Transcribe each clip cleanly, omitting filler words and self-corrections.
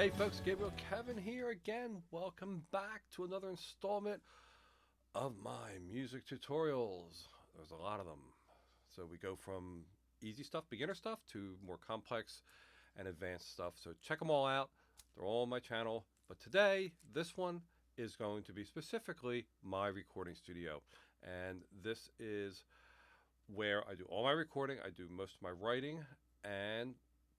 Hey folks, Gabriel Kevin here again. Welcome back to another installment of my music tutorials. There's a lot of them. So we go from easy stuff, beginner stuff, to more complex and advanced stuff. So check them all out. They're all on my channel. But today, this one is going to be specifically my recording studio. And this is where I do all my recording. I do most of my writing and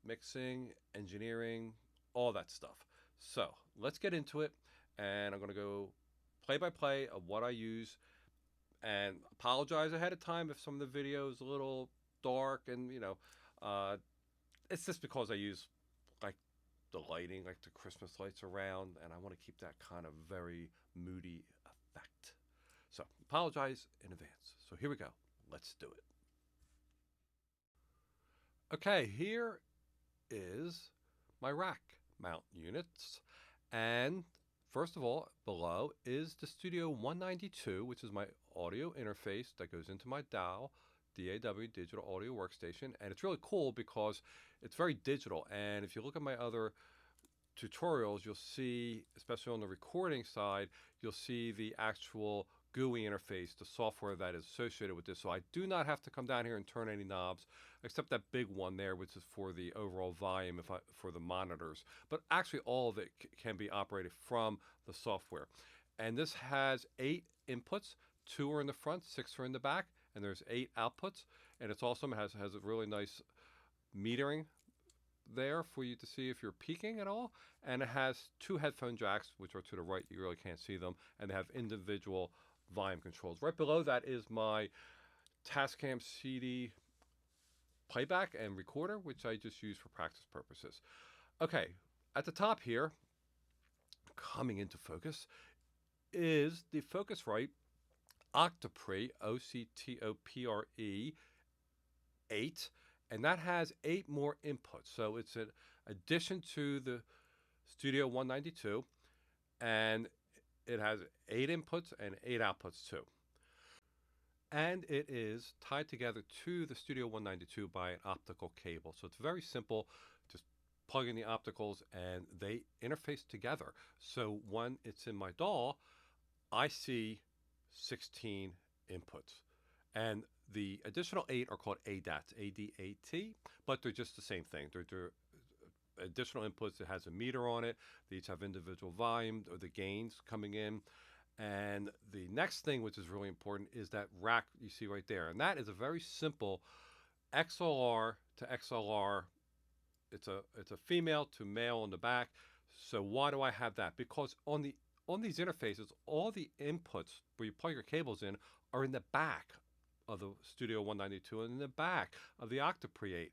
mixing, engineering, all that stuff. So let's get into it, and I'm going to go play by play of what I use, and apologize ahead of time if some of the video is a little dark, and it's just because I use like the lighting, like the Christmas lights around, and I want to keep that kind of very moody effect. So apologize in advance. So here we go. Let's do it. Okay, here is my rack mount units. And first of all, below is the Studio 192, which is my audio interface that goes into my DAW, DAW, Digital Audio Workstation. And it's really cool because it's very digital. And if you look at my other tutorials, you'll see, especially on the recording side, you'll see the actual GUI interface, the software that is associated with this. So I do not have to come down here and turn any knobs, except that big one there, which is for the overall volume for the monitors. But actually all of it can be operated from the software. And this has 8 inputs. 2 are in the front, 6 are in the back, and there's 8 outputs. And it's awesome. It has a really nice metering there for you to see if you're peaking at all. And it has 2 headphone jacks, which are to the right. You really can't see them. And they have individual volume controls. Right below that is my Tascam CD playback and recorder, which I just use for practice purposes. Okay, at the top here, coming into focus, is the Focusrite Octopre, Octopre 8, and that has 8 more inputs. So it's an addition to the Studio 192, and it has 8 inputs and 8 outputs too. And it is tied together to the Studio 192 by an optical cable. So it's very simple. Just plug in the opticals and they interface together. So when it's in my DAW, I see 16 inputs. And the additional 8 are called ADAT, A-D-A-T, but they're just the same thing. They're additional inputs. It has a meter on it. They each have individual volume or the gains coming in. And the next thing, which is really important, is that rack you see right there. And that is a very simple XLR to XLR. It's a female to male on the back. So why do I have that? Because on these interfaces, all the inputs where you plug your cables in are in the back of the Studio 192 and in the back of the Octopre 8.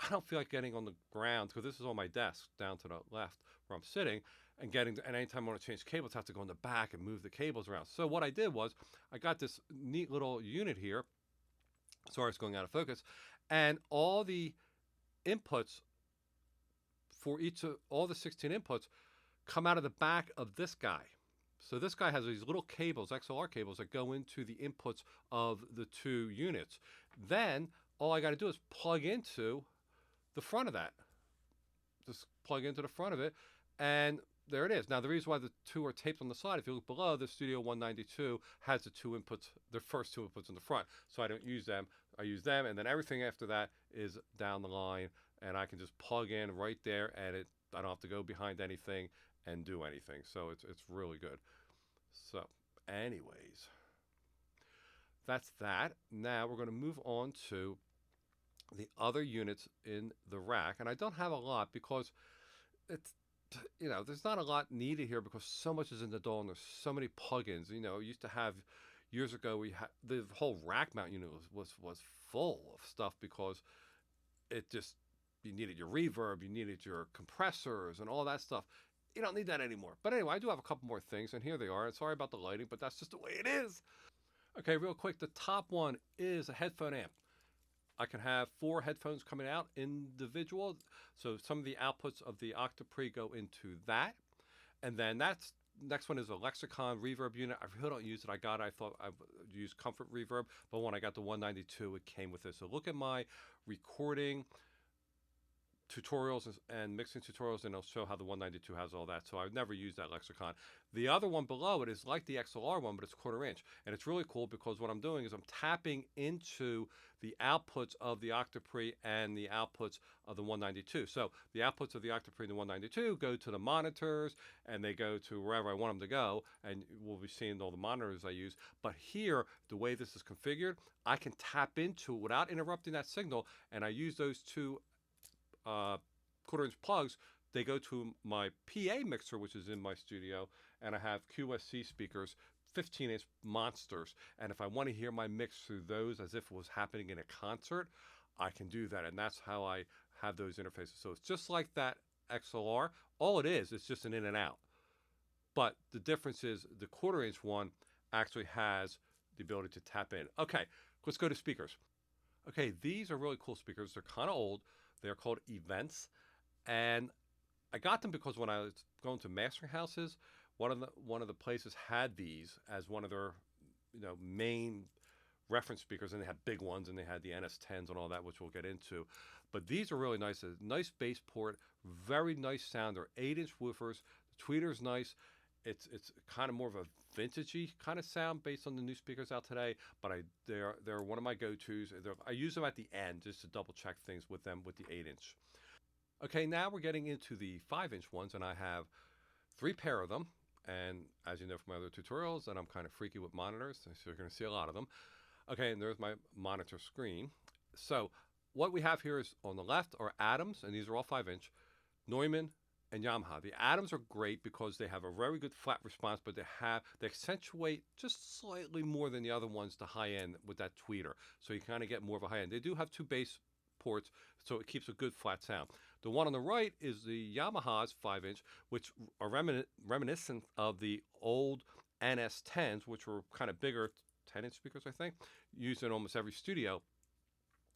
I don't feel like getting on the ground, because this is on my desk down to the left where I'm sitting, and anytime I want to change cables, I have to go in the back and move the cables around. So what I did was I got this neat little unit here. Sorry, it's going out of focus. And all the inputs for all the 16 inputs come out of the back of this guy. So this guy has these little cables, XLR cables, that go into the inputs of the 2 units. Then all I got to do is plug into the front of that. Just plug into the front of it, and there it is. Now, the reason why the 2 are taped on the side, if you look below, the Studio 192 has the 2 inputs, the first 2 inputs in the front. So I don't use them. I use them, and then everything after that is down the line, and I can just plug in right there, and I don't have to go behind anything and do anything. So it's really good. So anyways, that's that. Now we're going to move on to the other units in the rack. And I don't have a lot because there's not a lot needed here because so much is in the DAW and there's so many plugins. Used to have, years ago, the whole rack mount unit was full of stuff because you needed your reverb, you needed your compressors and all that stuff. You don't need that anymore. But anyway, I do have a couple more things, and here they are. And sorry about the lighting, but that's just the way it is. Okay, real quick, the top one is a headphone amp. I can have 4 headphones coming out individual. So some of the outputs of the Octopre go into that. And then next one is a Lexicon reverb unit. I really don't use it. I thought I would use Comfort Reverb, but when I got the 192, it came with this. So look at my recording tutorials and mixing tutorials, and it'll show how the 192 has all that. So I've never used that lexicon. The other one below it is like the XLR one, but it's 1/4 inch, and it's really cool because what I'm doing is I'm tapping into the outputs of the Octopre and the outputs of the 192. So the outputs of the Octopre and the 192 go to the monitors, and they go to wherever I want them to go, and we'll be seeing all the monitors I use. But here, the way this is configured, I can tap into it without interrupting that signal, and I use those two 1/4 inch plugs. They go to my PA mixer, which is in my studio, and I have QSC speakers, 15-inch monsters. And if I want to hear my mix through those as if it was happening in a concert, I can do that. And that's how I have those interfaces. So it's just like that XLR. All it is, it's just an in and out. But the difference is the 1/4 inch one actually has the ability to tap in. Okay, let's go to speakers. Okay, these are really cool speakers. They're kind of old. They're called Events, and I got them because when I was going to mastering houses, one of the places had these as one of their main reference speakers, and they had big ones, and they had the NS10s and all that, which we'll get into. But these are really nice. A nice bass port, very nice sound. They're 8-inch woofers. The tweeter's nice. It's kind of more of a vintagey kind of sound based on the new speakers out today. But they're one of my go-tos. I use them at the end just to double check things with them with the 8-inch. Okay, now we're getting into the 5-inch ones, and I have 3 pair of them. And as you know from my other tutorials, that I'm kind of freaky with monitors, so you're going to see a lot of them. Okay, and there's my monitor screen. So what we have here is on the left are Adams, and these are all 5-inch, Neumann, and Yamaha. The Adams are great because they have a very good flat response, but they accentuate just slightly more than the other ones to high end with that tweeter. So you kind of get more of a high end. They do have 2 bass ports, so it keeps a good flat sound. The one on the right is the Yamaha's 5-inch, which are reminiscent of the old NS10s, which were kind of bigger, 10-inch speakers, I think, used in almost every studio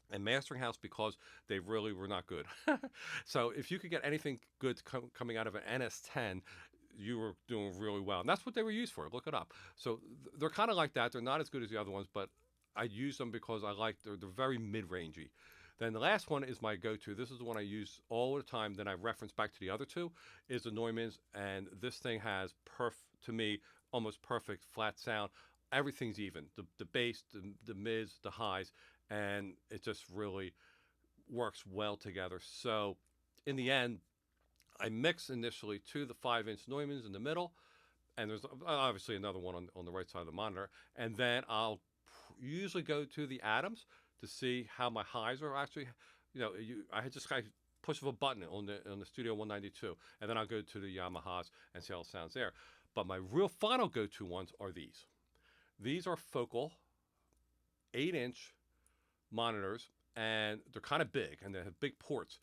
and mastering house because they really were not good. So if you could get anything good coming out of an NS10, you were doing really well. And that's what they were used for. Look it up. So they're kind of like that. They're not as good as the other ones, but I use them because I like they're very mid-rangey. Then the last one is my go-to. This is the one I use all the time. Then I reference back to the other two, is the Neumann's. And this thing has, to me, almost perfect flat sound. Everything's even. The bass, the mids, the highs. And it just really works well together. So in the end, I mix initially to the 5-inch Neumann's in the middle. And there's obviously another one on the right side of the monitor. And then I'll usually go to the Adams to see how my highs are actually, I just kind of push of a button on the Studio 192, and then I'll go to the Yamahas and see how it sounds there. But my real final go-to ones are these. These are focal 8-inch monitors, and they're kind of big, and they have big ports,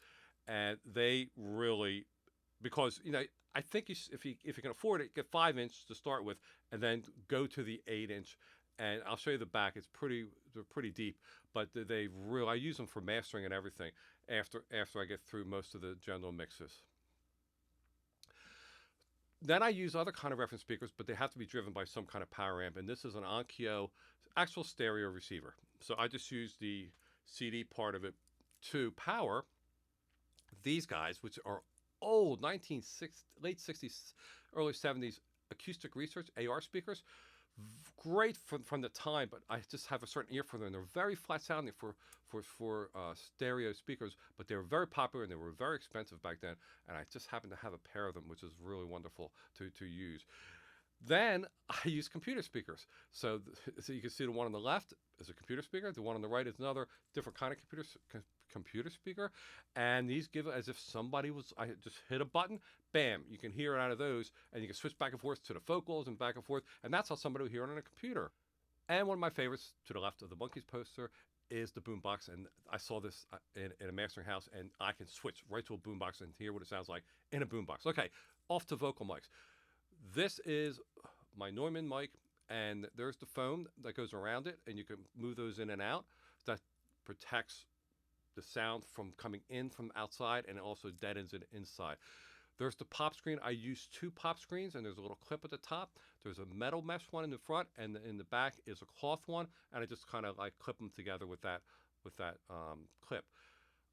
and they really, because I think if you can afford it, get 5-inch to start with, and then go to the 8-inch. And I'll show you the back. They're pretty deep, but I use them for mastering and everything after I get through most of the general mixes. Then I use other kind of reference speakers, but they have to be driven by some kind of power amp. And this is an Onkyo actual stereo receiver. So I just use the CD part of it to power these guys, which are old late 60s, early 70s acoustic research AR speakers. Great from the time, but I just have a certain ear for them. They're very flat sounding for stereo speakers, but they were very popular and they were very expensive back then. And I just happen to have a pair of them, which is really wonderful to use. Then I use computer speakers. So you can see the one on the left is a computer speaker. The one on the right is another different kind of computer speaker. And these give it as if I just hit a button, bam, you can hear it out of those, and you can switch back and forth to the focals and back and forth. And that's how somebody would hear it on a computer. And one of my favorites to the left of the Monkeys poster is the boombox. And I saw this in a mastering house, and I can switch right to a boombox and hear what it sounds like in a boombox. Okay, off to vocal mics. This is my Neumann mic, and there's the foam that goes around it, and you can move those in and out. That protects the sound from coming in from outside, and it also deadens it inside. There's the pop screen. I use 2 pop screens, and there's a little clip at the top. There's a metal mesh one in the front, and in the back is a cloth one, and I just kind of like clip them together with that clip.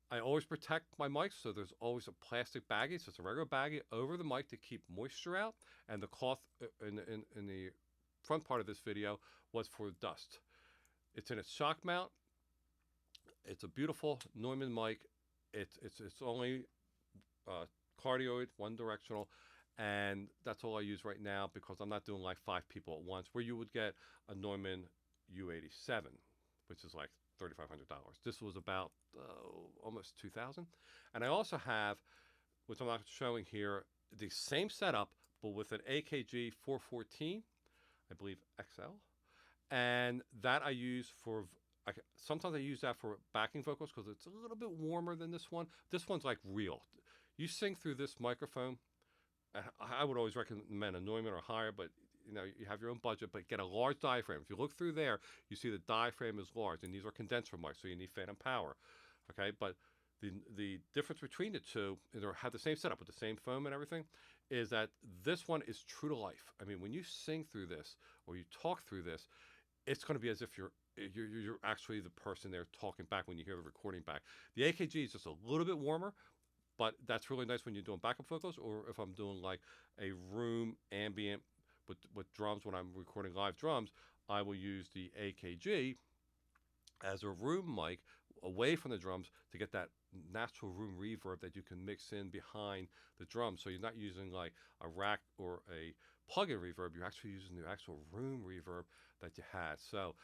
I always protect my mics, so there's always a plastic baggie, so it's a regular baggie over the mic to keep moisture out, and the cloth in the front part of this video was for dust. It's in its shock mount. It's a beautiful Neumann mic. It's only uh, cardioid, one directional, and that's all I use right now because I'm not doing like 5 people at once, where you would get a Neumann U87, which is like $3,500. This was about almost 2,000, and I also have, which I'm not showing here, the same setup but with an AKG 414, I believe XL, and that I use for. Sometimes I use that for backing vocals because it's a little bit warmer than this one. This one's like real. You sing through this microphone. I would always recommend a Neumann or higher, but you know you have your own budget. But get a large diaphragm. If you look through there, you see the diaphragm is large, and these are condenser mics, so you need phantom power. Okay, but the difference between the two, they have the same setup with the same foam and everything, is that this one is true to life. I mean, when you sing through this or you talk through this, it's going to be as if you're actually the person there talking back when you hear the recording back. The AKG is just a little bit warmer, but that's really nice when you're doing backup vocals, or if I'm doing like a room ambient with drums. When I'm recording live drums, I will use the AKG as a room mic away from the drums to get that natural room reverb that you can mix in behind the drums. So you're not using like a rack or a plug-in reverb. You're actually using the actual room reverb that you had. So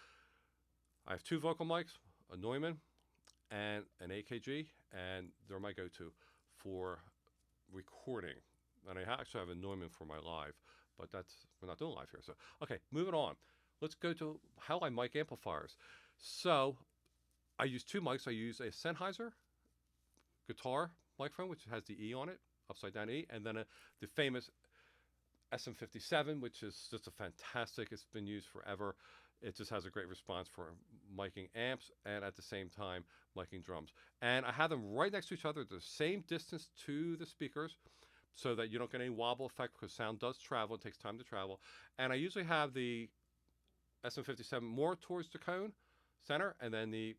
I have 2 vocal mics, a Neumann and an AKG, and they're my go-to for recording. And I actually have a Neumann for my live, but we're not doing live here. So okay, moving on. Let's go to how I mic amplifiers. So I use 2 mics. I use a Sennheiser guitar microphone, which has the E on it, upside down E, and then the famous SM57, which is just a fantastic. It's been used forever. It just has a great response for miking amps and at the same time miking drums. And I have them right next to each other, the same distance to the speakers, so that you don't get any wobble effect because sound does travel. It takes time to travel. And I usually have the SM57 more towards the cone center, and then the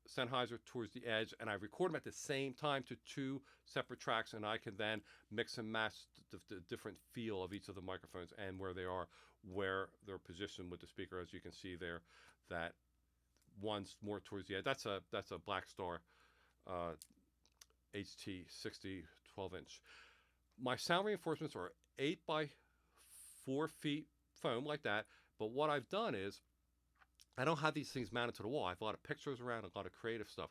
Sennheiser towards the edge, and I record them at the same time to 2 separate tracks, and I can then mix and match the different feel of each of the microphones and where they are, where they're positioned with the speaker. As you can see there, that one's more towards the edge. That's a Black Star HT60 12-inch. My sound reinforcements are 8 by 4 feet foam like that, but what I've done is I don't have these things mounted to the wall. I have a lot of pictures around, a lot of creative stuff.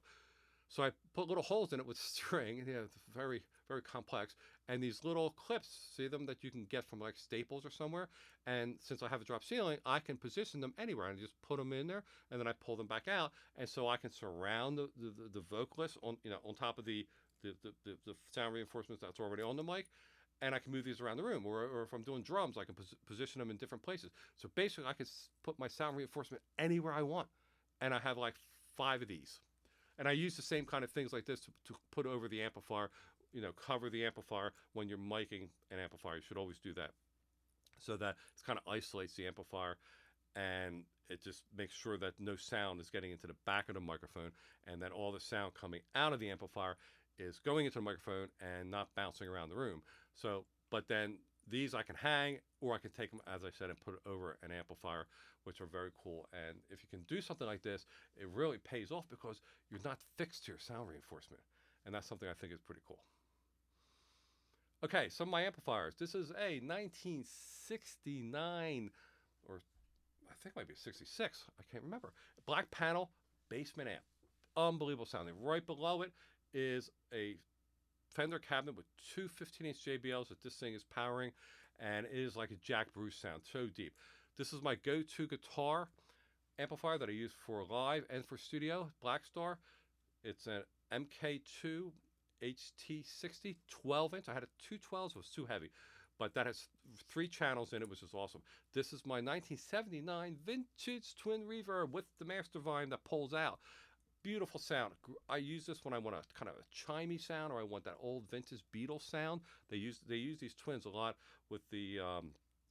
So I put little holes in it with string. You know, it's very, very complex. And these little clips, see them, that you can get from like Staples or somewhere. And since I have a drop ceiling, I can position them anywhere. And just put them in there, and then I pull them back out. And so I can surround the vocalist on, you know, on top of the sound reinforcements that's already on the mic. And I can move these around the room, or if I'm doing drums, I can position them in different places. So basically, I can put my sound reinforcement anywhere I want, and I have like 5 of these. And I use the same kind of things like this to put over the amplifier, you know, cover the amplifier when you're miking an amplifier. You should always do that, so that it kind of isolates the amplifier, and it just makes sure that no sound is getting into the back of the microphone, and that all the sound coming out of the amplifier is going into the microphone and not bouncing around the room. So, but then these I can hang, or I can take them, as I said, and put it over an amplifier, which are very cool. And if you can do something like this, it really pays off because you're not fixed to your sound reinforcement. And that's something I think is pretty cool. Okay, some of my amplifiers. This is a 1969, or I think it might be 66. I can't remember. Black panel basement amp. Unbelievable sounding. Right below it is a Fender cabinet with 2 15-inch JBLs that this thing is powering, and it is like a Jack Bruce sound, so deep. This is my go-to guitar amplifier that I use for live and for studio, Black Star. It's an MK2 HT60 12-inch. I had 2 12s, it was too heavy, but that has 3 channels in it, which is awesome. This is my 1979 vintage twin reverb with the master vine that pulls out. Beautiful sound. I use this when I want a kind of a chimey sound, or I want that old vintage Beatles sound. They use these twins a lot with the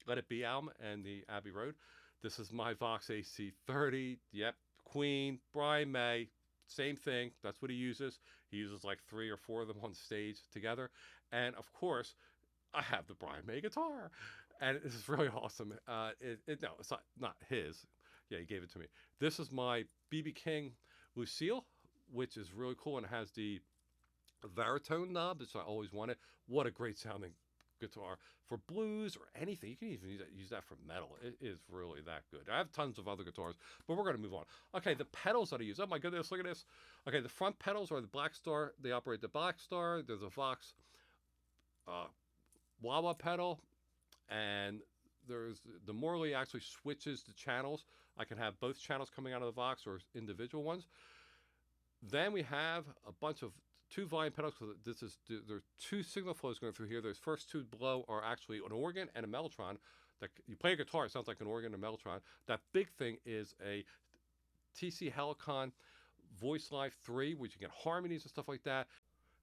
Let It Be album and the Abbey Road. This is my Vox AC30. Yep, Queen, Brian May, same thing. That's what he uses. He uses like 3 or 4 of them on stage together. And of course, I have the Brian May guitar, and it's really awesome. No, it's not his. Yeah, he gave it to me. This is my BB King Lucille, which is really cool and has the baritone knob, which I always wanted. What a great sounding guitar for blues or anything. You can even use that for metal. It is really that good. I have tons of other guitars, but we're going to move on. Okay, the pedals that I use. Oh my goodness, look at this. Okay, the front pedals are the Black Star. They operate the Black Star. There's a Vox uh, wah-wah pedal, and there's the Morley actually switches the channels. I can have both channels coming out of the Vox or individual ones. Then we have a bunch of 2 volume pedals. So there's 2 signal flows going through here. Those first 2 below are actually an organ and a mellotron. That you play a guitar, it sounds like an organ and a mellotron. That big thing is a TC Helicon Voice Live 3, which you get harmonies and stuff like that.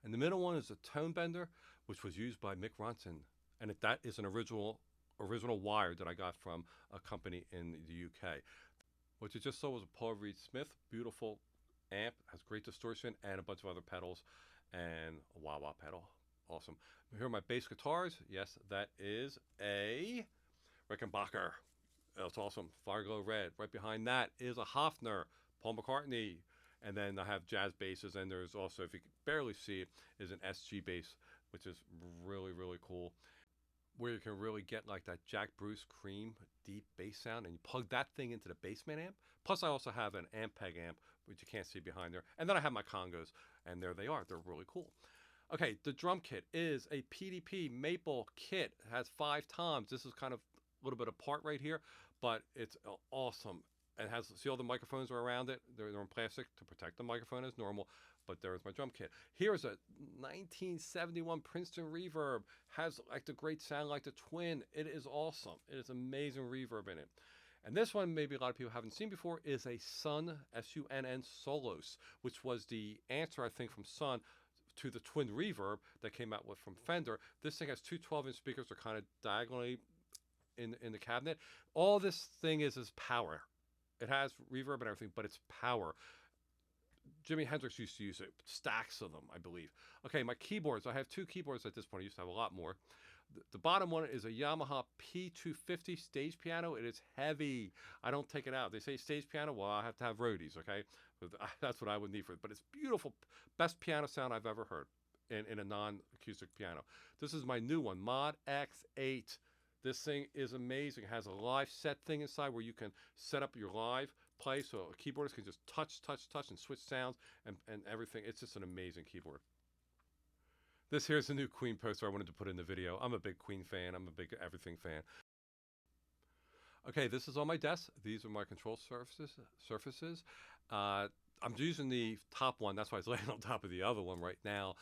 And the middle one is a tone bender, which was used by Mick Ronson, and that is an original wire that I got from a company in the UK. What you just saw was a Paul Reed Smith, beautiful amp, has great distortion and a bunch of other pedals, and a wah-wah pedal. Awesome. Here are my bass guitars. Yes, that is a Rickenbacker. That's awesome. Fireglow Red. Right behind that is a Hofner, Paul McCartney. And then I have jazz basses, and there's also, if you can barely see it, is an SG bass, which is really, really cool, where you can really get like that Jack Bruce cream deep bass sound, and you plug that thing into the Bassman amp. Plus, I also have an Ampeg amp, which you can't see behind there. And then I have my congos, and there they are. They're really cool. Okay, the drum kit is a PDP Maple kit. It has 5 toms. This is kind of a little bit apart right here, but it's awesome. It has, see all the microphones are around it. They're in plastic to protect the microphone as normal, but there's my drum kit. Here's a 1971 Princeton reverb. Has like the great sound like the Twin. It is awesome. It is amazing reverb in it. And this one, maybe a lot of people haven't seen before, is a Sunn, S-U-N-N Solos, which was the answer, I think, from Sunn to the Twin reverb that came out with from Fender. This thing has 2 12-inch speakers. They're kind of diagonally in the cabinet. All this thing is power. It has reverb and everything, but it's power. Jimi Hendrix used to use it, stacks of them, I believe. Okay, my keyboards. I have 2 keyboards at this point. I used to have a lot more. The bottom one is a Yamaha P250 stage piano. It is heavy. I don't take it out. They say stage piano. Well, I have to have roadies, okay? That's what I would need for it. But it's beautiful. Best piano sound I've ever heard in a non-acoustic piano. This is my new one, Mod X8. This thing is amazing. It has a live set thing inside where you can set up your live play, so a keyboardist can just touch, and switch sounds and everything. It's just an amazing keyboard. This here's the new Queen poster I wanted to put in the video. I'm a big Queen fan. I'm a big everything fan. Okay, this is on my desk. These are my control surfaces. I'm using the top one. That's why it's laying on top of the other one right now.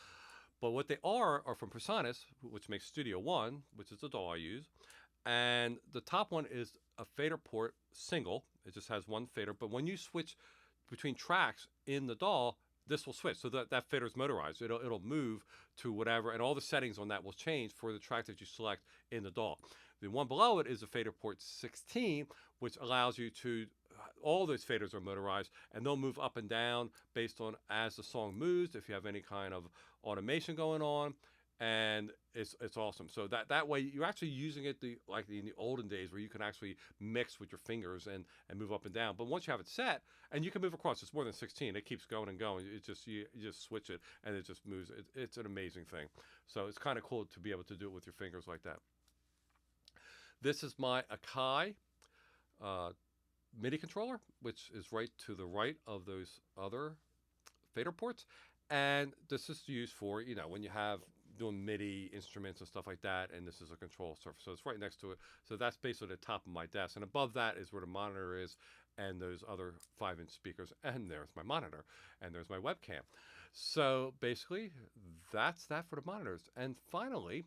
But what they are from Presonus, which makes Studio One, which is the DAW I use. And the top one is a fader port single. It just has 1 fader. But when you switch between tracks in the DAW, this will switch. So that fader is motorized. It'll move to whatever, and all the settings on that will change for the track that you select in the DAW. The one below it is a fader port 16, which allows you to, all those faders are motorized, and they'll move up and down based on as the song moves, if you have any kind of automation going on, and it's awesome. So that way you're actually using it like in the olden days where you can actually mix with your fingers and move up and down. But once you have it set, and you can move across, it's more than 16. It keeps going and going. It just you just switch it and it just moves. It's an amazing thing. So it's kind of cool to be able to do it with your fingers like that. This is my Akai MIDI controller, which is right to the right of those other fader ports. And this is used for, when you have doing MIDI instruments and stuff like that, and this is a control surface. So it's right next to it. So that's basically the top of my desk. And above that is where the monitor is and those other 5-inch speakers. And there's my monitor. And there's my webcam. So basically, that's that for the monitors. And finally,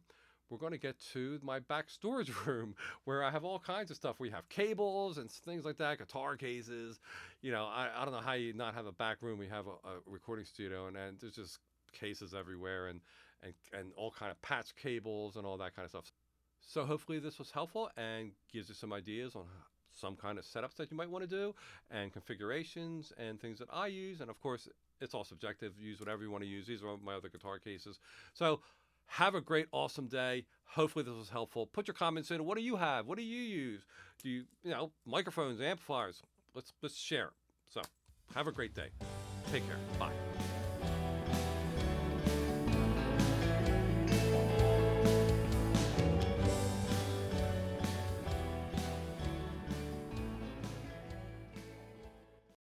we're going to get to my back storage room where I have all kinds of stuff. We have cables and things like that, guitar cases. I don't know how you not have a back room. We have a recording studio, and there's just cases everywhere and all kind of patch cables and all that kind of stuff. So hopefully this was helpful and gives you some ideas on some kind of setups that you might want to do, and configurations and things that I use. And of course, it's all subjective. Use whatever you want to use. These are my other guitar cases. So have a great, awesome day. Hopefully this was helpful. Put your comments in. What do you have? What do you use? Do you, microphones, amplifiers? Let's share. So have a great day. Take care. Bye.